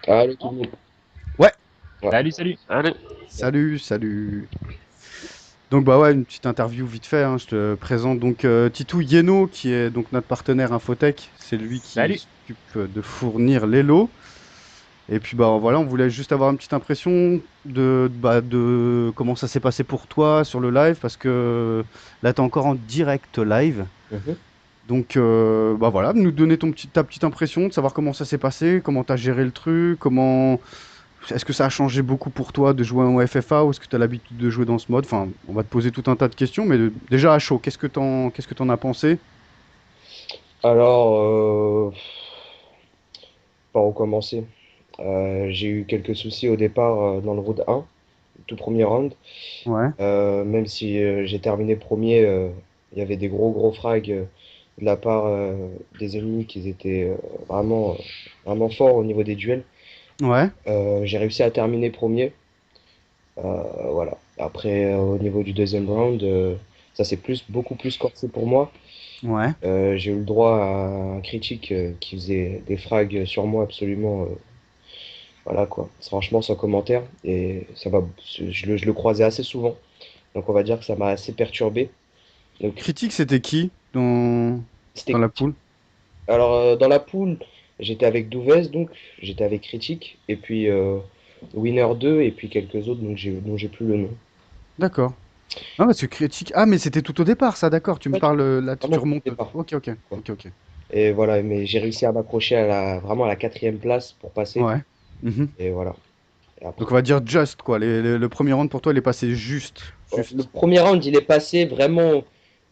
Allô tout le monde. Ouais, Ouais. Salut, salut. Allez. salut, salut. Donc bah ouais, une petite interview vite fait, hein. Je te présente donc Titou Yeno, qui est donc notre partenaire Infotech. C'est lui qui Salut. s'occupe de fournir les lots. Et puis bah voilà, on voulait juste avoir une petite impression de comment ça s'est passé pour toi sur le live, parce que là t'es encore en direct live. Mhm. Donc bah voilà, nous donner ta petite impression, de savoir comment ça s'est passé, comment t'as géré le truc, comment. Est-ce que ça a changé beaucoup pour toi de jouer en FFA ou est-ce que tu as l'habitude de jouer dans ce mode? Enfin, on va te poser tout un tas de questions, mais déjà à chaud, qu'est-ce que t'en as pensé? Alors, par où commencer? J'ai eu quelques soucis au départ dans le round 1, tout premier round. Ouais, Même si j'ai terminé premier, il y avait des gros frags de la part des ennemis qui étaient vraiment forts au niveau des duels. ouais, J'ai réussi à terminer premier. Voilà. Après, au niveau du deuxième round, ça s'est beaucoup plus corsé pour moi. ouais. J'ai eu le droit à un critique qui faisait des frags sur moi absolument, voilà quoi. Franchement, sans commentaire. Et ça va, je le croisais assez souvent. Donc on va dire que ça m'a assez perturbé. Donc Critique, c'était qui dans c'était. la poule? Alors dans la poule, j'étais avec Douvez, donc j'étais avec critique. Et puis Winner 2 et puis quelques autres dont j'ai plus le nom. D'accord. Ah, parce que critique. Ah, mais c'était tout au départ, ça, d'accord. Tu me Ouais, parles là, tu vraiment au remontes. départ, Ok, ok, quoi. ok, ok. Et voilà, mais j'ai réussi à m'accrocher vraiment à la quatrième place pour passer. Ouais. Mhm. Et voilà. Et Donc après. on va dire just, quoi. Le premier round pour toi, il est passé juste. Ouais, le Juste. premier round, il est passé vraiment,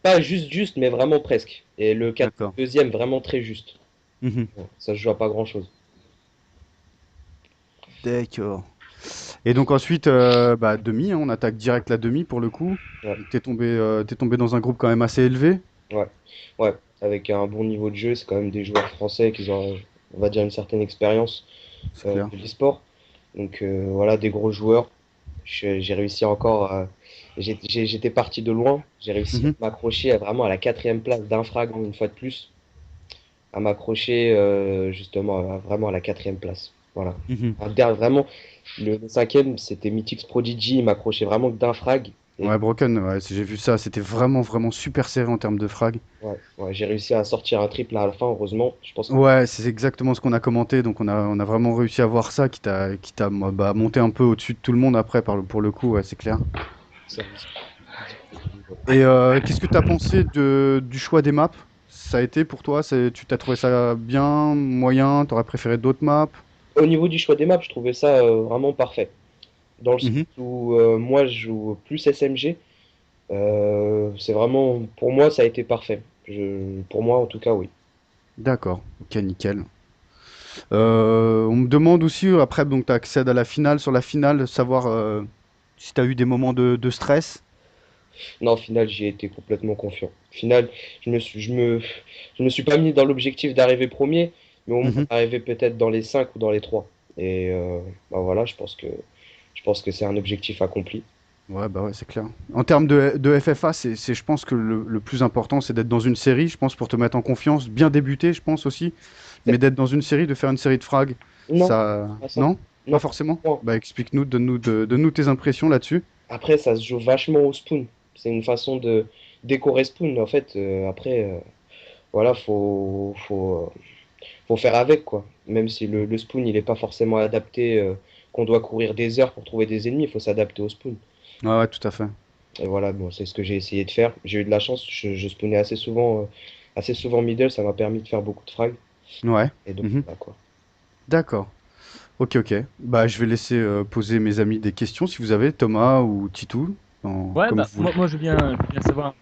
pas juste, mais vraiment presque. Et D'accord. deuxième, vraiment très juste. Mhm. Ouais, ça se joue à pas grand-chose. D'accord. Et donc ensuite, bah, demi, hein, on attaque direct la demi pour le coup. Ouais, T'es tombé dans un groupe quand même assez élevé. ouais, ouais. Avec un bon niveau de jeu, c'est quand même des joueurs français qui ont, on va dire, une certaine expérience C'est clair. de l'e-sport. Donc voilà, des gros joueurs. J'ai réussi encore. J'étais parti de loin. J'ai réussi à Mhm. m'accrocher vraiment à la quatrième place d'un frag une fois de plus. À m'accrocher justement vraiment à la quatrième place. Voilà. Mhm. Vraiment, le cinquième, c'était Mythix Prodigy. Il m'accrochait vraiment que d'un frag. Et Ouais, Broken, ouais, j'ai vu ça. C'était vraiment, vraiment super serré en termes de frag. ouais, ouais, j'ai réussi à sortir un triple à la fin, heureusement. Je pense que Ouais, c'est exactement ce qu'on a commenté. Donc on a vraiment réussi à voir ça qui t'a bah, monté un peu au-dessus de tout le monde après, pour le coup, ouais, c'est clair. c'est un petit peu difficile. Et qu'est-ce que t'as pensé du choix des maps? Ça a été pour toi, tu t'as trouvé ça bien, moyen, t'aurais préféré d'autres maps? Au niveau du choix des maps, je trouvais ça vraiment parfait. Dans le sens Mhm. où moi, je joue plus SMG. C'est vraiment, pour moi, ça a été parfait. Pour moi, en tout cas, oui. D'accord, ok, nickel. On me demande aussi, après, donc tu accèdes à la finale, sur la finale, savoir si tu as eu des moments de stress. Non, au final, j'y ai été complètement confiant. Au final, je me suis pas mis dans l'objectif d'arriver premier, mais au moins Mhm. d'arriver peut-être dans les 5 ou dans les 3. Et bah voilà, je pense que c'est un objectif accompli. Ouais, bah ouais, c'est clair. En termes de FFA, je pense que le plus important, c'est d'être dans une série, je pense, pour te mettre en confiance, bien débuter, je pense aussi, mais d'être dans une série, de faire une série de frags, Non, ça. pas ça. Non? Pas Non, forcément? non. Bah explique-nous, donne-nous tes impressions là-dessus. Après, ça se joue vachement au spoon. C'est une façon de décorer spoon. En fait, après, voilà, faut faire avec, quoi. Même si le spoon, il n'est pas forcément adapté, qu'on doit courir des heures pour trouver des ennemis, il faut s'adapter au spoon. Ouais, ouais, tout à fait. Et voilà, bon, c'est ce que j'ai essayé de faire. J'ai eu de la chance, je spawnais assez souvent middle, ça m'a permis de faire beaucoup de frags. Ouais. Et donc, Mhm. voilà, quoi. D'accord. Ok, ok. Bah, je vais laisser poser mes amis des questions si vous avez, Thomas ou Titou, Ouais, comme bah vous voulez. moi je veux bien savoir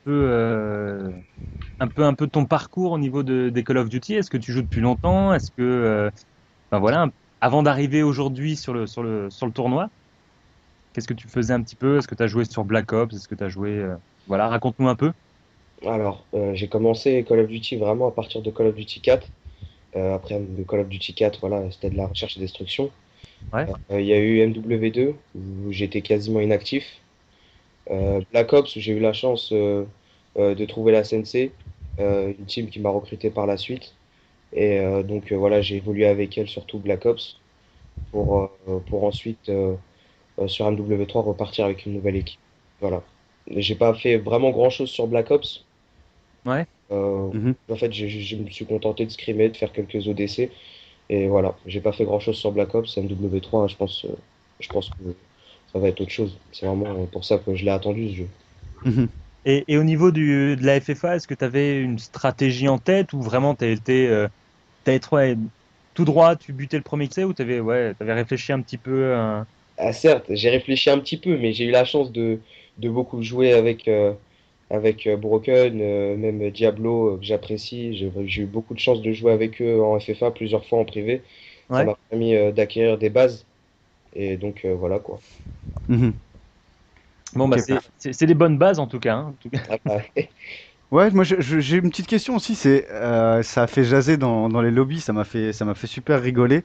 un peu ton parcours au niveau des Call of Duty. Est-ce que tu joues depuis longtemps? Est-ce que, enfin voilà, avant d'arriver aujourd'hui sur le tournoi, qu'est-ce que tu faisais un petit peu? Est-ce que tu as joué sur Black Ops? Est-ce que tu as joué, voilà, raconte-nous un peu. Alors, j'ai commencé Call of Duty vraiment à partir de Call of Duty 4. Après, de Call of Duty 4, voilà, c'était de la recherche et destruction. Ouais. Il y a eu MW2, où j'étais quasiment inactif. Black Ops, où j'ai eu la chance de trouver la Sensei, une team qui m'a recruté par la suite. Et donc voilà, j'ai évolué avec elle, surtout Black Ops. pour ensuite, sur MW3, repartir avec une nouvelle équipe. Voilà. J'ai pas fait vraiment grand-chose sur Black Ops. Ouais. Euh, Mhm. En fait, je me suis contenté de scrimer, de faire quelques ODC. Et voilà, j'ai pas fait grand-chose sur Black Ops. MW3, je pense que ça va être autre chose. C'est vraiment pour ça que je l'ai attendu, ce jeu. Mhm. Et au niveau de la FFA, est-ce que tu avais une stratégie en tête ou vraiment t'as été ouais, tout droit, tu butais le premier essai ou t'avais réfléchi un petit peu Ah, certes, j'ai réfléchi un petit peu, mais j'ai eu la chance de beaucoup jouer avec Broken, même Diablo, que j'apprécie. J'ai eu beaucoup de chance de jouer avec eux en FFA plusieurs fois en privé. Ça Ouais. m'a permis d'acquérir des bases. Et donc, voilà quoi. Mhm. Bon, bah, Ok, parfait. c'est des bonnes bases en tout cas, hein, en tout cas. Ah, bah, Ouais, moi j'ai une petite question aussi, ça a fait jaser dans les lobbies, ça m'a fait super rigoler.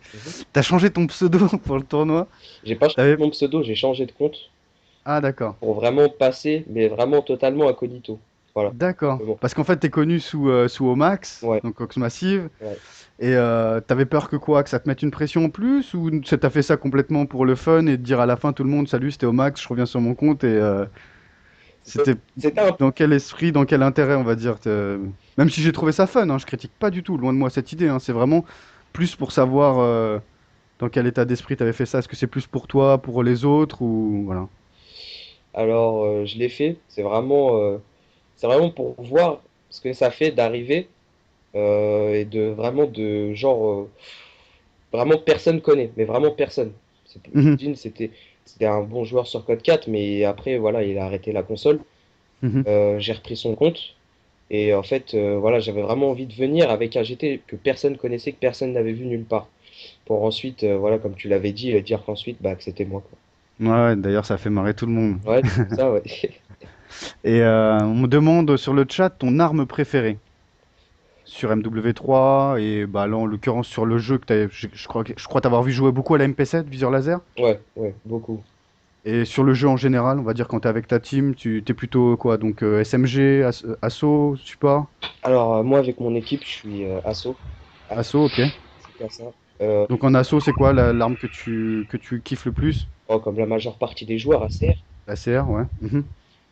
T'as changé ton pseudo pour le tournoi? j'ai pas changé T'avais... mon pseudo, j'ai changé de compte Ah d'accord, pour vraiment passer, mais vraiment totalement incognito. Voilà, d'accord. simplement. Parce qu'en fait t'es connu sous Omax, Ouais, donc Ox Massive, ouais. et t'avais peur que quoi? Que ça te mette une pression en plus? Ou t'as fait ça complètement pour le fun et de dire à la fin tout le monde, salut, c'était Omax, je reviens sur mon compte et c'était C'était un dans quel esprit, dans quel intérêt on va dire même si j'ai trouvé ça fun, hein, je critique pas du tout, loin de moi cette idée, hein, c'est vraiment plus pour savoir dans quel état d'esprit t'avais fait ça. Est-ce que c'est plus pour toi, pour les autres ou voilà. Alors, je l'ai fait. C'est vraiment pour voir ce que ça fait d'arriver et de vraiment de genre vraiment personne connaît, mais vraiment personne. Mhm, Jin, c'était un bon joueur sur Code 4, mais après voilà, il a arrêté la console. mhm. J'ai repris son compte et en fait voilà, j'avais vraiment envie de venir avec un GT que personne connaissait, que personne n'avait vu nulle part. Pour ensuite voilà, comme tu l'avais dit, dire qu'ensuite bah que c'était moi quoi. Ouais, ouais, d'ailleurs, ça fait marrer tout le monde. Ouais, c'est pour ça ouais. Et on me demande sur le chat ton arme préférée sur MW3 et bah là en l'occurrence sur le jeu que je crois t'avoir vu jouer beaucoup à la MP7 viseur laser. Ouais, ouais, beaucoup. Et sur le jeu en général, on va dire quand t'es avec ta team, tu t'es plutôt quoi? Donc SMG, assaut, support, Alors moi avec mon équipe, je suis asso. Ah, assaut, ok. c'est bien ça. Euh, Donc en assaut, c'est quoi l'arme que tu kiffes le plus? oh, comme la majeure partie des joueurs, ACR. La CR, ouais. Mhm.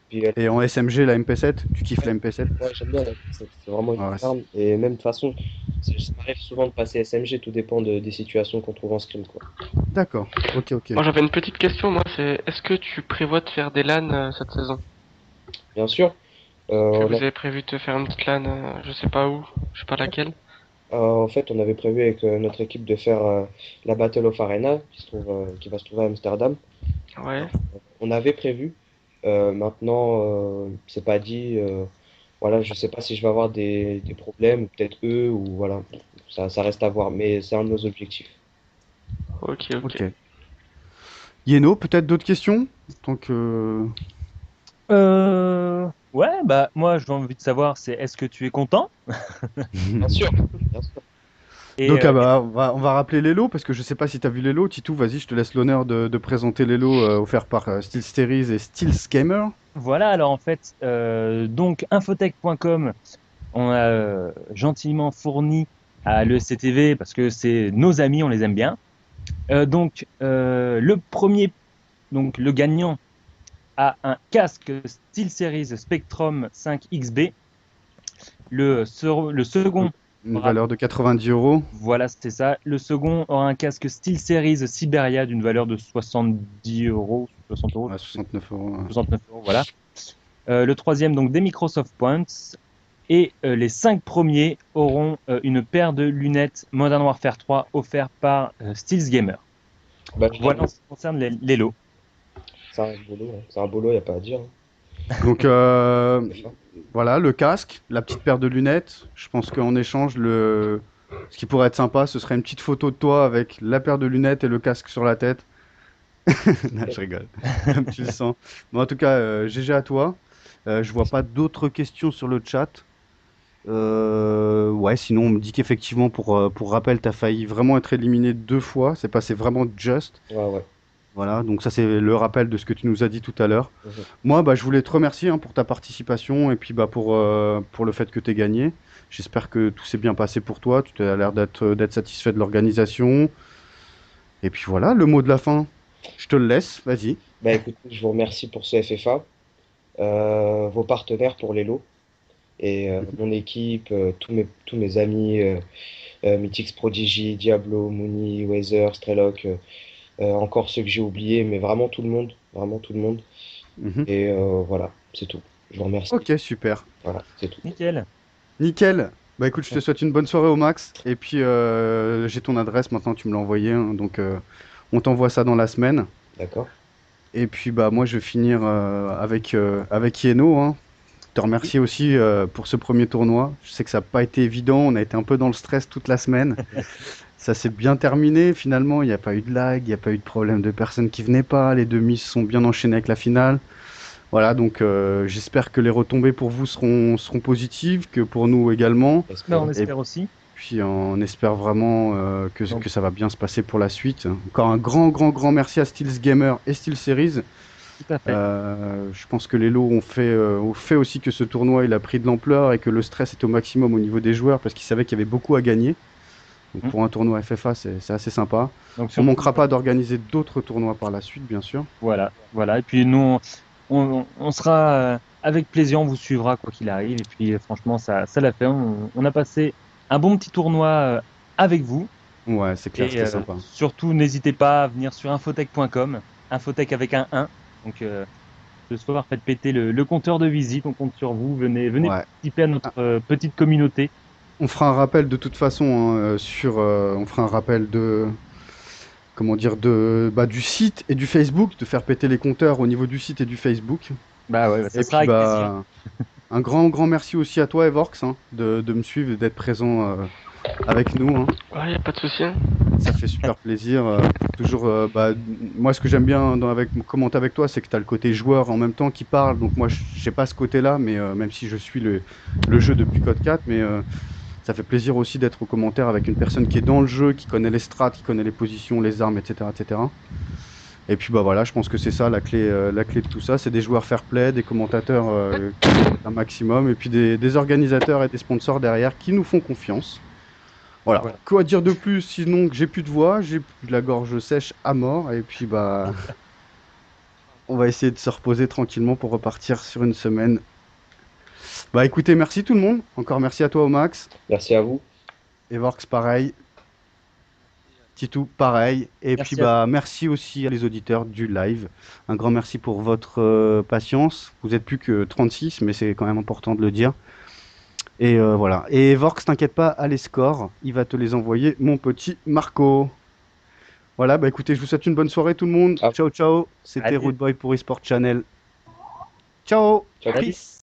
Puis Et en SMG, la MP7, tu kiffes la ouais, MP7? ouais, j'aime bien c'est vraiment une Ouais, bonne arme. Et même de toute façon, ça m'arrive souvent de passer SMG, tout dépend des situations qu'on trouve en scrim, quoi. d'accord, ok, ok. Moi j'avais une petite question, moi c'est est-ce que tu prévois de faire des LAN cette saison? Bien sûr, Que on vous a- avez prévu de faire une petite LAN, je sais pas où, je sais pas laquelle. en fait, on avait prévu avec notre équipe de faire la Battle of Arena, qui va se trouver à Amsterdam. Ouais. On avait prévu. Maintenant, c'est pas dit. Voilà, je sais pas si je vais avoir des problèmes, ou peut-être eux, ou voilà. Ça reste à voir, mais c'est un de nos objectifs. Ok, ok. Ok. Yeno, peut-être d'autres questions? Tant que... Ouais, bah moi j'ai envie de savoir, c'est est-ce que tu es content? Bien sûr, bien sûr. Et Donc ah bah, on va rappeler les lots, parce que je sais pas si tu as vu les lots. Titou, vas-y, je te laisse l'honneur de présenter les lots offerts par SteelSeries et SteelSgamer. voilà, alors en fait, donc infotech.com, on a gentiment fourni à l'ESCTV parce que c'est nos amis, on les aime bien. Le premier, donc le gagnant, a un casque SteelSeries Spectrum 5 XB. Le Donc, second une aura, valeur de 90 euros. voilà, c'est ça. Le second aura un casque SteelSeries Siberia d'une valeur de 70 euros, 60 euros, Ouais, je sais plus, 69 euros. 69 euros, voilà. Le troisième, donc des Microsoft Points. Et les 5 premiers auront une paire de lunettes Modern Warfare 3 offertes par Steels Gamer. Bah, Voilà en ce qui concerne les lots. c'est un boulot, hein. C'est un boulot, il n'y a pas à dire, hein. Donc C'est fin. voilà, le casque, la petite paire de lunettes. Je pense qu'en échange, ce qui pourrait être sympa, ce serait une petite photo de toi avec la paire de lunettes et le casque sur la tête. Non, je rigole, comme tu le sens. Mais en tout cas, GG à toi. Je vois pas d'autres questions sur le chat. Ouais, sinon on me dit qu'effectivement, pour rappel, t'as failli vraiment être éliminé 2 fois. C'est passé vraiment just. Ouais, ouais. Voilà, donc ça c'est le rappel de ce que tu nous as dit tout à l'heure. Mhm. Moi, bah, je voulais te remercier hein, pour ta participation et puis bah, pour le fait que tu aies gagné. J'espère que tout s'est bien passé pour toi. Tu as l'air d'être satisfait de l'organisation. Et puis voilà, le mot de la fin, je te le laisse, vas-y. Bah écoutez, je vous remercie pour ce FFA, vos partenaires pour les lots et mon équipe, tous mes amis, Mythix Prodigy, Diablo, Mooney, Weather, Strelok, encore ceux que j'ai oubliés, mais vraiment tout le monde. Mhm. Et voilà, c'est tout. Je vous remercie. Ok, super. Voilà, c'est tout. Nickel. Nickel. Bah écoute, je te souhaite une bonne soirée au max. Et puis j'ai ton adresse maintenant, tu me l'as envoyé, hein, donc on t'envoie ça dans la semaine. D'accord? Et puis bah moi je vais finir avec Yeno, hein. Te remercier aussi pour ce premier tournoi. Je sais que ça n'a pas été évident, on a été un peu dans le stress toute la semaine. Ça s'est bien terminé finalement, il n'y a pas eu de lag, il n'y a pas eu de problème de personnes qui venaient pas, les demi se sont bien enchaînés avec la finale. Voilà, donc j'espère que les retombées pour vous seront positives, que pour nous également. Ben, on Espérons. Et espère aussi. puis on espère vraiment Donc, que ça va bien se passer pour la suite. Encore un grand merci à Steels Gamer et Steel Series. tout à fait. Je pense que les lots ont fait aussi que ce tournoi il a pris de l'ampleur et que le stress est au maximum au niveau des joueurs parce qu'ils savaient qu'il y avait beaucoup à gagner. Donc Mm. pour un tournoi FFA, c'est assez sympa. Donc, On surtout, manquera pas d'organiser d'autres tournois par la suite, bien sûr. voilà, voilà. Et puis nous, on sera avec plaisir, on vous suivra quoi qu'il arrive. Et puis franchement, ça l'a fait. On a passé un bon petit tournoi avec vous. Ouais, c'est clair, Et c'était sympa. surtout, n'hésitez pas à venir sur infotech.com, infotech avec un 1. Donc ce soir, faites péter le compteur de visite. On compte sur vous. Venez Ouais. participer à notre petite communauté. On fera un rappel de toute façon hein, on fera un rappel de comment dire du site et du Facebook, de faire péter les compteurs au niveau du site et du Facebook. Bah ouais, ça Et sera puis avec plaisir. un grand merci aussi à toi Evorx hein, de me suivre et d'être présent avec nous. Hein. Ouais, y a pas de souci, hein. Ça fait super plaisir. Toujours, moi ce que j'aime bien commenter avec toi, c'est que tu as le côté joueur en même temps qui parle. Donc moi j'ai pas ce côté-là, mais même si je suis le jeu depuis Code 4, mais ça fait plaisir aussi d'être au commentaire avec une personne qui est dans le jeu, qui connaît les strats, qui connaît les positions, les armes, etc., etc. Et puis bah voilà, je pense que c'est ça la clé de tout ça, c'est des joueurs fair play, des commentateurs qui sont un maximum, et puis des organisateurs et des sponsors derrière qui nous font confiance. Voilà. Voilà. Quoi dire de plus sinon que j'ai plus de voix, j'ai plus de la gorge sèche à mort, et puis bah on va essayer de se reposer tranquillement pour repartir sur une semaine. Bah écoutez, merci tout le monde. Encore merci à toi au max. Merci à vous. Evorx pareil. Titou, pareil. Et Merci puis à bah merci aussi à les auditeurs du live. Un grand merci pour votre patience. Vous êtes plus que 36, mais c'est quand même important de le dire. Et voilà. Et Vorx, t'inquiète pas, à les scores, il va te les envoyer, mon petit Marco. Voilà, bah écoutez, je vous souhaite une bonne soirée tout le monde. Ah. Ciao, ciao. C'était Allez. Root Boy pour eSport Channel. Ciao. Ciao. Salut. Peace.